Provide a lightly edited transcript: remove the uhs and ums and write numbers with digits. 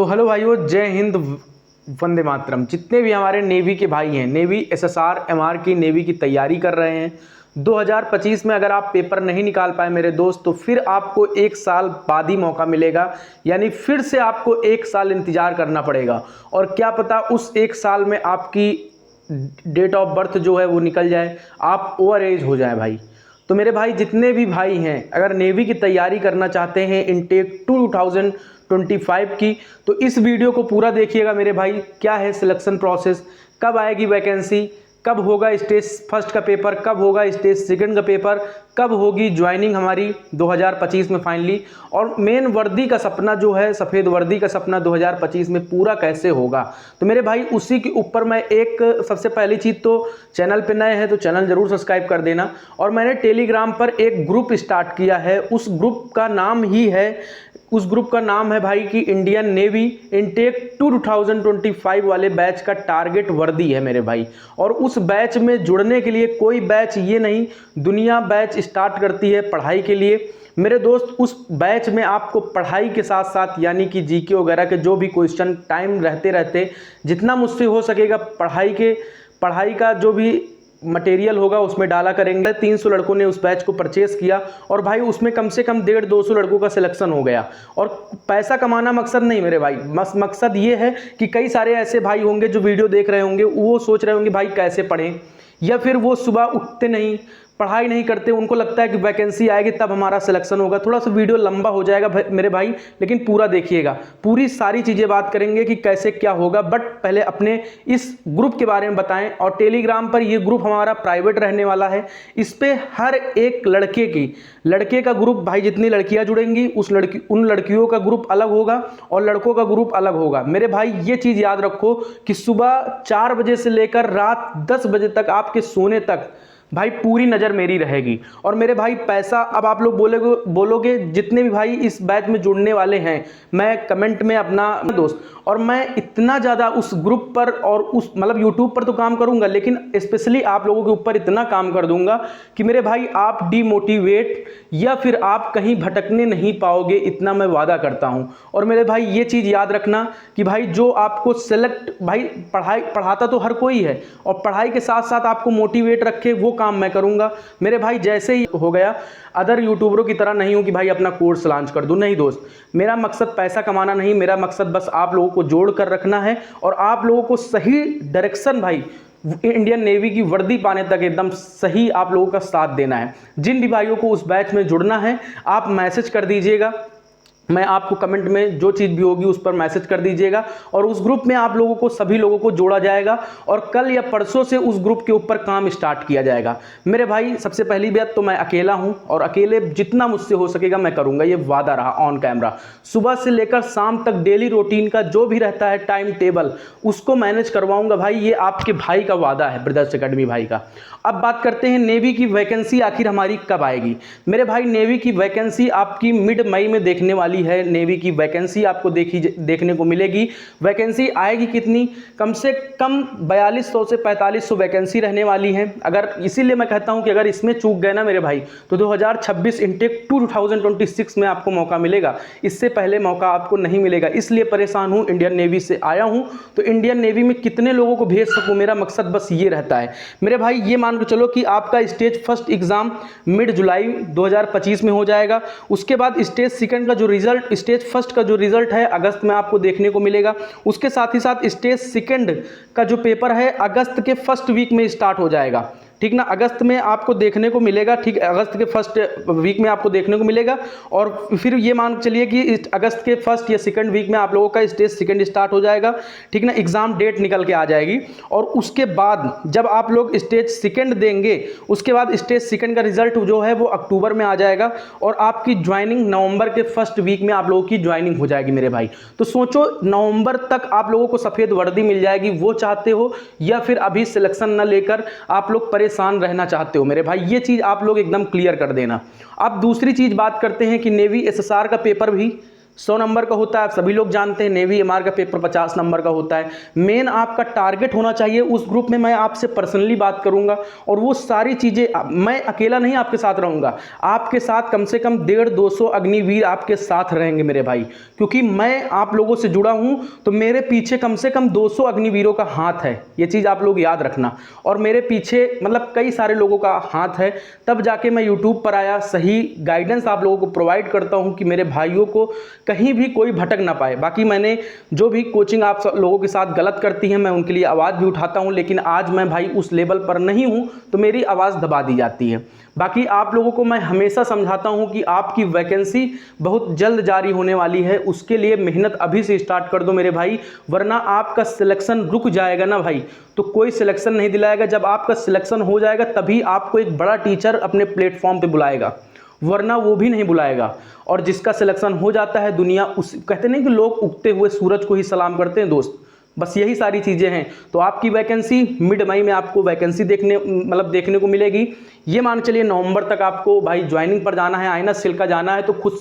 तो हेलो भाइयों, जय हिंद, वंदे मातरम। जितने भी हमारे नेवी के भाई हैं, नेवी एसएसआर एमआर की नेवी की तैयारी कर रहे हैं 2025 में, अगर आप पेपर नहीं निकाल पाए मेरे दोस्त, तो फिर आपको एक साल बाद ही मौका मिलेगा। यानी फिर से आपको एक साल इंतजार करना पड़ेगा। और क्या पता उस एक साल में आपकी डेट ऑफ बर्थ जो है वो निकल जाए, आप ओवर एज हो जाए भाई। तो मेरे भाई जितने भी भाई हैं, अगर नेवी की तैयारी करना चाहते हैं इनटेक 2025 की, तो इस वीडियो को पूरा देखिएगा मेरे भाई। क्या है सिलेक्शन प्रोसेस, कब आएगी वैकेंसी, कब होगा स्टेज फर्स्ट का पेपर, कब होगा स्टेज सेकंड का पेपर, कब होगी ज्वाइनिंग हमारी 2025 में फाइनली, और मेन वर्दी का सपना जो है, सफ़ेद वर्दी का सपना 2025 में पूरा कैसे होगा। तो मेरे भाई उसी के ऊपर मैं एक सबसे पहली चीज़, तो चैनल पे नए हैं तो चैनल ज़रूर सब्सक्राइब कर देना। और मैंने टेलीग्राम पर एक ग्रुप स्टार्ट किया है, उस ग्रुप का नाम है भाई कि इंडियन नेवी इनटेक 2025 वाले बैच का टारगेट वर्दी है मेरे भाई। और उस बैच में जुड़ने के लिए कोई बैच ये नहीं, दुनिया बैच स्टार्ट करती है पढ़ाई के लिए मेरे दोस्त। उस बैच में आपको पढ़ाई के साथ साथ यानी कि जीके वगैरह के जो भी क्वेश्चन टाइम रहते जितना मुझसे हो सकेगा पढ़ाई का जो भी मटेरियल होगा उसमें डाला करेंगे। 300 लड़कों ने उस बैच को परचेस किया और भाई उसमें कम से कम 150-200 लड़कों का सिलेक्शन हो गया। और पैसा कमाना मकसद नहीं मेरे भाई, मकसद ये है कि कई सारे ऐसे भाई होंगे जो वीडियो देख रहे होंगे, वो सोच रहे होंगे भाई कैसे पढ़ें, या फिर वो सुबह उठते नहीं, पढ़ाई नहीं करते, उनको लगता है कि वैकेंसी आएगी तब हमारा सिलेक्शन होगा। थोड़ा सा वीडियो लंबा हो जाएगा मेरे भाई, लेकिन पूरा देखिएगा, पूरी सारी चीज़ें बात करेंगे कि कैसे क्या होगा। बट पहले अपने इस ग्रुप के बारे में बताएं। और टेलीग्राम पर ये ग्रुप हमारा प्राइवेट रहने वाला है। इस पर हर एक लड़के का ग्रुप भाई, जितनी लड़कियां जुड़ेंगी उन लड़कियों का ग्रुप अलग होगा और लड़कों का ग्रुप अलग होगा। मेरे भाई ये चीज़ याद रखो कि सुबह 4 बजे से लेकर रात 10 बजे तक आपके सोने तक भाई पूरी नज़र मेरी रहेगी। और मेरे भाई पैसा, अब आप लोग बोलोगे जितने भी भाई इस बैच में जुड़ने वाले हैं, मैं कमेंट में अपना दोस्त, और मैं इतना ज़्यादा उस ग्रुप पर और उस मतलब यूट्यूब पर तो काम करूंगा, लेकिन स्पेशली आप लोगों के ऊपर इतना काम कर दूंगा कि मेरे भाई आप डिमोटिवेट या फिर आप कहीं भटकने नहीं पाओगे, इतना मैं वादा करता हूं। और मेरे भाई ये चीज़ याद रखना कि भाई जो आपको सेलेक्ट, भाई पढ़ाता तो हर कोई है, और पढ़ाई के साथ साथ आपको मोटिवेट रखे वो काम मैं करूंगा मेरे भाई। जैसे ही हो गया, अदर यूट्यूबरों की तरह नहीं हूं कि भाई अपना कोर्स लॉन्च कर दूं, नहीं दोस्त, मेरा मकसद पैसा कमाना नहीं, मेरा मकसद बस आप लोगों को जोड़ कर रखना है और आप लोगों को सही डायरेक्शन भाई इंडियन नेवी की वर्दी पाने तक एकदम सही आप लोगों का साथ देना है। जिन भी भाइयों को उस बैच में जुड़ना है आप मैसेज कर दीजिएगा, मैं आपको कमेंट में जो चीज़ भी होगी उस पर मैसेज कर दीजिएगा, और उस ग्रुप में आप लोगों को सभी लोगों को जोड़ा जाएगा और कल या परसों से उस ग्रुप के ऊपर काम स्टार्ट किया जाएगा। मेरे भाई सबसे पहली बात तो मैं अकेला हूं और अकेले जितना मुझसे हो सकेगा मैं करूंगा, ये वादा रहा ऑन कैमरा। सुबह से लेकर शाम तक डेली रूटीन का जो भी रहता है टाइम टेबल, उसको मैनेज करवाऊंगा भाई, ये आपके भाई का वादा है, ब्रदर्स एकेडमी भाई का। अब बात करते हैं नेवी की वैकेंसी आखिर हमारी कब आएगी। मेरे भाई नेवी की वैकेंसी आपकी मिड मई में देखने वाली है। नेवी की वैकेंसी आपको देखने को मिलेगी। वैकेंसी आएगी कितनी, कम से कम 4200 से 4500 वैकेंसी रहने वाली है। अगर इसीलिए मैं कहता हूं कि अगर इसमें चूक गए ना मेरे भाई, तो 2026 इनटेक 2026 में आपको मौका मिलेगा, इससे पहले मौका आपको नहीं मिलेगा। इसलिए परेशान हूं, इंडियन नेवी से आया हूं, तो इंडियन नेवी में कितने लोगों को भेज सकूं, मेरा मकसद बस ये रहता है मेरे भाई। ये मान के चलो कि आपका स्टेज फर्स्ट एग्जाम मिड जुलाई 2025 में हो जाएगा। उसके बाद स्टेज सेकंड का जो रिजल्ट, स्टेज फर्स्ट का जो रिजल्ट है अगस्त में आपको देखने को मिलेगा। उसके साथ ही साथ स्टेज सेकंड का जो पेपर है अगस्त के फर्स्ट वीक में स्टार्ट हो जाएगा, ठीक ना, अगस्त में आपको देखने को मिलेगा, ठीक, अगस्त के फर्स्ट वीक में आपको देखने को मिलेगा। और फिर ये मान चलिए कि अगस्त के फर्स्ट या सेकंड वीक में आप लोगों का स्टेज सेकंड स्टार्ट हो जाएगा, ठीक ना, एग्जाम डेट निकल के आ जाएगी। और उसके बाद जब आप लोग स्टेज सेकंड देंगे, उसके बाद स्टेज सेकंड का रिजल्ट जो है वो अक्टूबर में आ जाएगा और आपकी ज्वाइनिंग नवंबर के फर्स्ट वीक में आप लोगों की ज्वाइनिंग हो जाएगी मेरे भाई। तो सोचो नवंबर तक आप लोगों को सफ़ेद वर्दी मिल जाएगी, वो चाहते हो या फिर अभी सिलेक्शन न लेकर आप लोग परेशान रहना चाहते हो मेरे भाई, ये चीज़ आप लोग एकदम क्लियर कर देना। अब दूसरी चीज़ बात करते हैं कि नेवी एसएसआर का पेपर भी 100 नंबर का होता है, आप सभी लोग जानते हैं। नेवी एमआर का पेपर 50 नंबर का होता है। मेन आपका टारगेट होना चाहिए उस ग्रुप में। मैं आपसे पर्सनली बात करूंगा और वो सारी चीज़ें, मैं अकेला नहीं आपके साथ रहूंगा, आपके साथ कम से कम 150-200 अग्निवीर आपके साथ रहेंगे मेरे भाई। क्योंकि मैं आप लोगों से जुड़ा हूं तो मेरे पीछे कम से कम 200 अग्निवीरों का हाथ है, ये चीज़ आप लोग याद रखना। और मेरे पीछे मतलब कई सारे लोगों का हाथ है, तब जाके मैं यूट्यूब पर आया, सही गाइडेंस आप लोगों को प्रोवाइड करता हूं कि मेरे भाइयों को कहीं भी कोई भटक ना पाए। बाकी मैंने जो भी कोचिंग आप लोगों के साथ गलत करती है मैं उनके लिए आवाज़ भी उठाता हूं, लेकिन आज मैं भाई उस लेवल पर नहीं हूं तो मेरी आवाज़ दबा दी जाती है। बाकी आप लोगों को मैं हमेशा समझाता हूं कि आपकी वैकेंसी बहुत जल्द जारी होने वाली है, उसके लिए मेहनत अभी से स्टार्ट कर दो मेरे भाई, वरना आपका सिलेक्शन रुक जाएगा ना भाई तो कोई सिलेक्शन नहीं दिलाएगा। जब आपका सिलेक्शन हो जाएगा तभी आपको एक बड़ा टीचर अपने प्लेटफॉर्म पे बुलाएगा, वरना वो भी नहीं बुलाएगा। और जिसका सिलेक्शन हो जाता है दुनिया उस, कहते नहीं कि लोग उगते हुए सूरज को ही सलाम करते हैं दोस्त, बस यही सारी चीज़ें हैं। तो आपकी वैकेंसी मिड मई में आपको वैकेंसी देखने को मिलेगी। ये मान चलिए नवंबर तक आपको भाई ज्वाइनिंग पर जाना है, आईना सिल का जाना है तो खुद